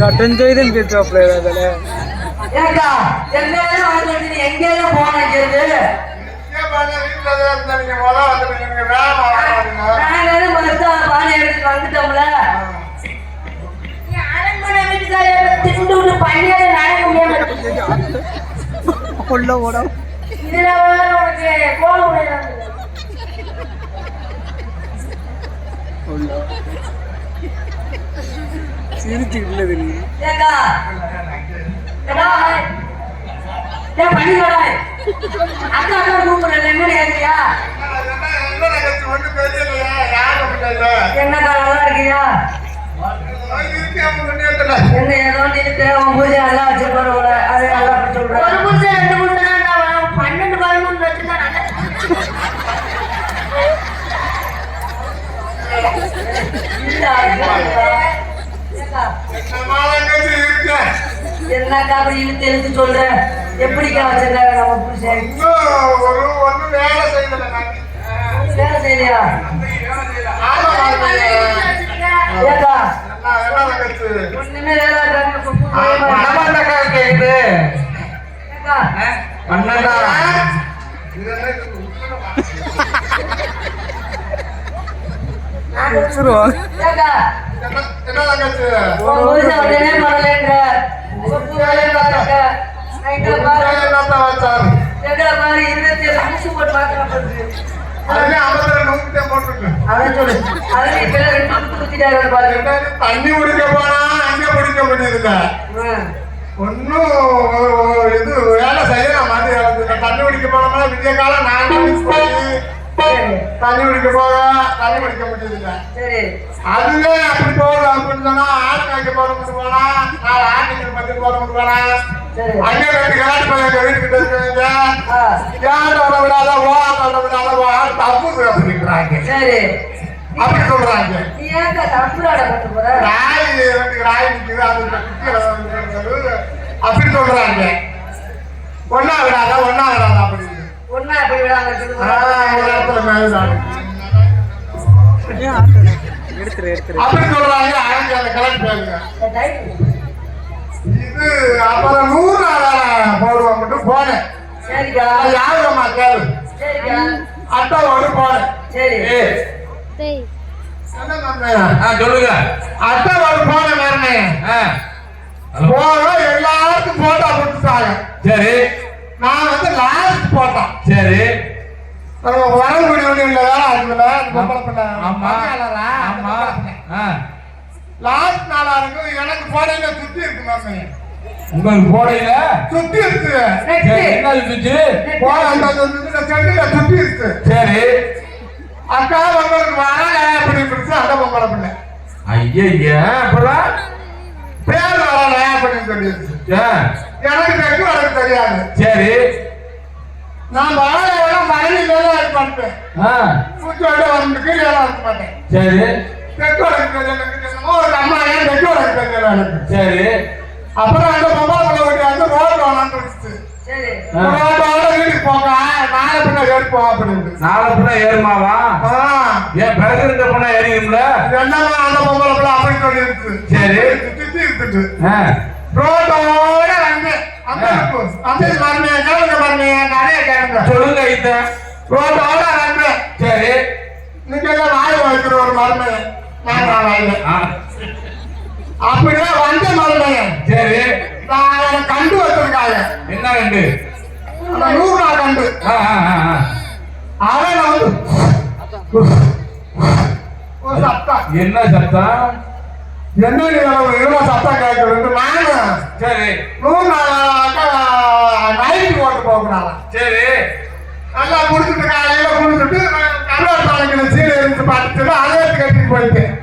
Attend செய்துன்னு பேசுவாப்ல அதில் ஏக்கா எங்கேயும் வந்து எங்கேயும் போனது பானை எடுத்து வந்துட்டோம்ல அரண்மனை வீட்டுக்கார திண்டு விட்டு பண்ணியால நடக்க முடியாது உள்ள ஓட இதுல உனக்கு கோலம் சிரிச்சு இல்லது நீ ஏக்கா ஏன் பண்ணி வராய் அக்கா அக்கா கூப்பிடுறேன் என்ன ஏறியா என்னக்கா நல்லா இருக்கியா என்ன ஏதோ இருக்கு உன் பூஜை நல்லா வச்சிருப்பாரு அது நல்லா சொல்றேன் ஒரு பூஜை 2 பூஜை 12 13 வச்சுதான் என்னக்கா அப்படி இழுத்து சொல்ற எப்படிக்கா வச்சிருக்காங்க நம்ம புருஷன் வேலை செய்யலையா ஏக்கா ஒண்ணுமே வேலை கேக்குது தண்ணி குடிக்க போனா அங்க குடிக்க முடியுதுல்ல ஒன்னும் இது வேலை செய்யலாம் மாதிரி தண்ணி குடிக்க போனோம்னா விஜய காலம் தண்ணி குடிக்க போக தண்ணி குடிக்க முடியுதுல்ல அதுவே அப்படி போகுது அப்படின்னு சொன்னா ஆட்டு வைக்க போறோம்னு போனா 4 ஆட்டுக்கு 10 போறோம்னு போனா அங்க 2 காட்டு பையன் வீட்டுக்கிட்ட இருக்கிறீங்க யாரும் வர விடாத வர விடாத தப்பு அப்படிங்கிறாங்க அப்படி சொல்றாங்க ராய் 2 ராய் நிக்குது அது அப்படி சொல்றாங்க ஒன்னா விடாத அப்படின்னு ஒன்னா போய் விடாம அப்படி சொல்றாங்க அவங்க கலெக்ட் பண்ணுங்க இது அப்புறம் 100 போடுவோம் மட்டும் போனேன் யாருமா கேளு அட்டாவோடு போனேன் சொல்லுங்க அட்டாவோடு போனேன் வேறனே போன எல்லாருக்கும் போட்டோ கொடுத்துட்டாங்க சரி நான் வந்து லாஸ்ட் போட்டோம் சரி வரங்குடி ஒண்ணு வேலை அதுல ஆமா ஆமா லாஸ்ட் நாளா இருக்கும் எனக்கு போடையில சுத்தி இருக்கு மாமே உங்களுக்கு போடையில சுத்தி இருக்கு என்ன சுத்தி போட அந்த செடியில சுத்தி இருக்கு சரி அக்கா உங்களுக்கு வரல அப்படின்னு பிடிச்சு அந்த பொம்பளை பிள்ளை ஐயா அப்புறம் பேர் வரல அப்படின்னு சொல்லிடுச்சு எனக்கு தெற்கு வழக்கு தெரியாது சரி நான் வாழையெல்லாம் மரணி மேல பண்ணிட்டேன் பூச்சோட வரதுக்கு ஏழா இருக்க மாட்டேன் சரி தெற்கு வழக்கு ஒரு அம்மா ஏன் தெற்கு வழக்கு தெரியல எனக்கு சரி அப்புறம் அந்த பொம்பளை பிள்ளை ஓட்டி வந்து ரோடு வேணான்னு சொல்லிச்சு ரோட்டோட வீட்டுக்கு போங்க நாளை பின்ன ஏற்போம் அப்படின்னு நாளை பின்ன ஏறுமாவா ஏன் பிறகு இருந்த பொண்ணா ஏறிக்கும்ல என்னமா அந்த பொம்பளை பிள்ளை அப்படின்னு சொல்லிருக்கு சரி சுத்தி இருக்குது ரோட்டோட வந்து சொல்லுங்க இத்த ரோட்டோட வந்து சரி நீங்க வாய் வைக்கிற ஒரு மருமையன் நான் ஆ, அப்படியே வந்த மருமையன் சரி நான் கண்டு வச்சிருக்காங்க என்ன கண்டு? அந்த 100 நாள் கண்டு ஆ, ஆ, ஆ, ஆ. அவன் வந்து ஒரு சத்தம் என்ன சத்தம்? என்ன இவ்வளவு சத்தம் கேட்கறது நானும் சரி 100 நாள் நைட்டு ஓட்டு போகிறாங்க சரி நல்லா குடிச்சிட்டு காலையில குடிச்சிட்டு கருவாடு பானைக்கிற சீலை இருந்து பார்த்துட்டு அதை கட்டிட்டு போயிட்டேன்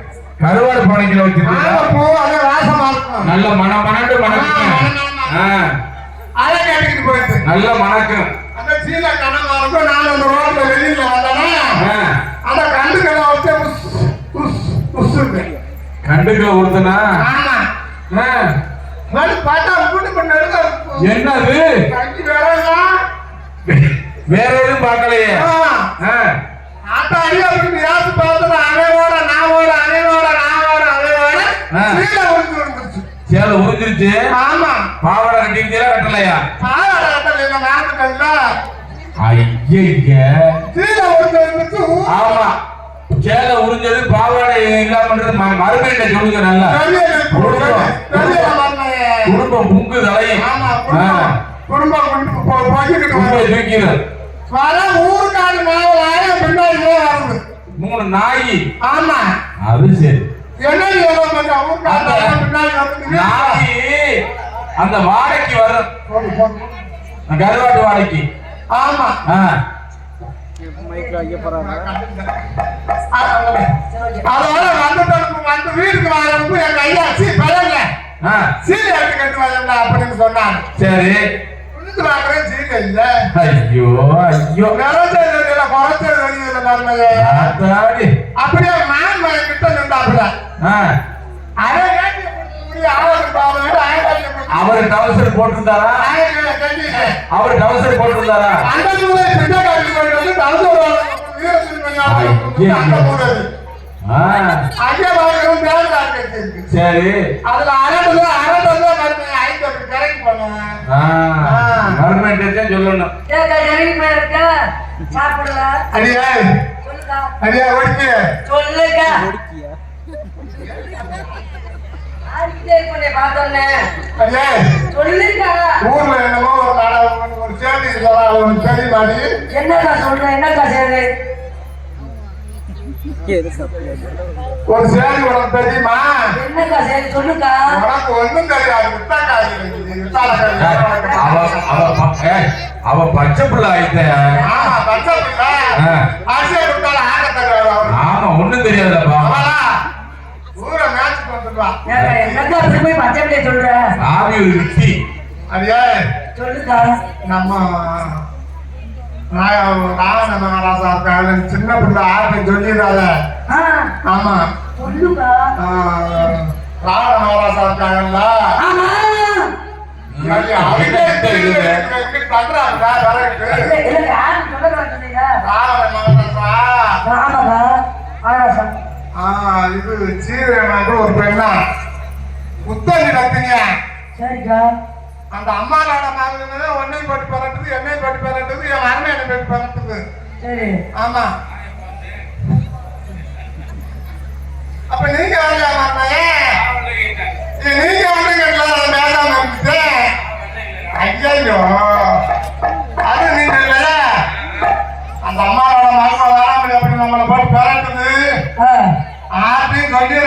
கருவாடு பானைக்கில வச்சிருக்கீங்களா? பூ அதே வாசமா இருக்கும் நல்ல மணமணண்டு மணக்கும். ஆ, அதை கட்டிக்கிட்டு போயிட்டு நல்ல மணக்கும். அந்த சீலை கனமா இருக்கும் நான் அந்த ரோட்ல வெளியில வந்தேன்னா ஆ, அந்த கண்டுக்கெல்லாம் வச்சு உஸ் உஸ் உஸ்ஸுங்க கண்டுக்க ஒருத்தனா? ஆமா ஆ, வந்து பார்த்தா கூட்டு பண்ண என்னது? கஞ்சி வேறா வேற எதுவும் பார்க்கலையே. ஆ, ஆத்தாடி அப்படின்னு யாரு பார்த்தா அவையோட நாவோட அவையோட நாவோட அவையோட சீலை ஒன்று வந்துருச்சு சேலை உறிஞ்சிருச்சு. ஆமா பாவாடை கட்டிக்கிட்டீங்களா கட்டலையா? பாலாடத்தில் என்ன மறந்துட்டா ஐய, சீலை ஒன்று வந்துச்சு ஆமா சேலை உறிஞ்சது பாவாடை இல்லாமன்றது மறுபடியும் சொல்லுங்க. நல்லா குடும்பம் புங்கு தலையும். ஆமா குடும்பம் போய்கிட்டு தூக்கிறது பல ஊருக்காடு மாவளாயம் பின்னாடி வருது 3 நாய். ஆமா அது சரி. என்ன ஊருக்காடு பின்னாடி வந்து நாய் அந்த வாடகைக்கு வரும், கருவாட்டு வாடகைக்கு. ஆமா ஆ, மைக்ல வைக்க போறாங்க. அதோட வந்து வீட்டுக்கு வரப்ப எங்க ஐயா பரவாயில்ல ஆ, சீலை எடுத்து கட்டு வரல அப்படின்னு சொன்னாங்க. சரி. புரிஞ்சு பாக்குறேன் சீலை இல்ல ஐயோ ஐயோ, நிறைச்சதுல குறைச்சது வெளியில மருமையே ஆத்தாடி. அப்படியே மான் மகன் கிட்ட நின்றாப்புல ஆ, அதை கேட்டு ஆவணம் பாவம் அவர் டவுசர் போட்டிருந்தாரா? அவர் டவுசர் போட்டிருந்தாரா? அந்த மூலை பின்னாடி போயிட்டு வந்து தவசம் ஆ, அங்கே வாங்கணும் தேவையாக இருக்கு. சரி. அதுல அரண்டு மருமை ஐந்து அப்படி கரெக்ட் பண்ணுவேன். ஆ, கவர்மெண்ட் சொல்லணும். இறங்கி போயிருக்க சாப்பிடல அடியே சொல்லுக்கா அடியே ஓடிக்கு சொல்லுக்கா ஒடுக்கியா? பார்த்தோன்னே அடியே சொல்லுக்கா ஊர்ல என்னமோ ஒரு நாடகம் ஒரு சேதி சரி மாடி என்னக்கா சொல்ற என்னக்கா செய்யுது எது சப்ளை? ஒரு சேதி உனக்கு தெரியுமா? என்னக்கா செய்யுது சொல்லுக்கா உனக்கு ஒண்ணும் தெரியாது அவ பச்சை பிள்ளை ஆயிட்ட. ஆமா பச்சை பிள்ளை ஆசையை கொடுத்தால ஆக தெரியாது. ஆமா ஒண்ணும் தெரியாதப்பா. ஊரை மேட்ச் வந்துடுவா. என்னக்கா போய் பச்சை பிள்ளைய சொல்ற ஆவி ஒரு வித்தி. அடியே சொல்லுக்கா நம்ம ராவண மகாராஜா இருக்காங்க சின்ன பிள்ளை ஆட்டை சொல்லிடாத. ஆமா சொல்லுக்கா ராவண மகாராஜா இருக்காங்கல்ல ஆமா இது சீரனாக ஒரு பெண்ணா புத்தகி கத்துங்க. சரிக்கா அந்த அம்மாவோட மகன் ஒன்னை போட்டு பரட்டுது என்னை போட்டு பரட்டுது என் அருமை என்னை போட்டு பரட்டுது. சரி ஆமா அப்ப நீங்க நீங்க வந்து மேதாம இருந்துச்சு. ஐயோ அது நீங்க இல்ல அந்த அம்மாவோட மகன் வராமல் எப்படி நம்மளை போட்டு பரட்டுது ஆ ஆர்த்தி சொல்லி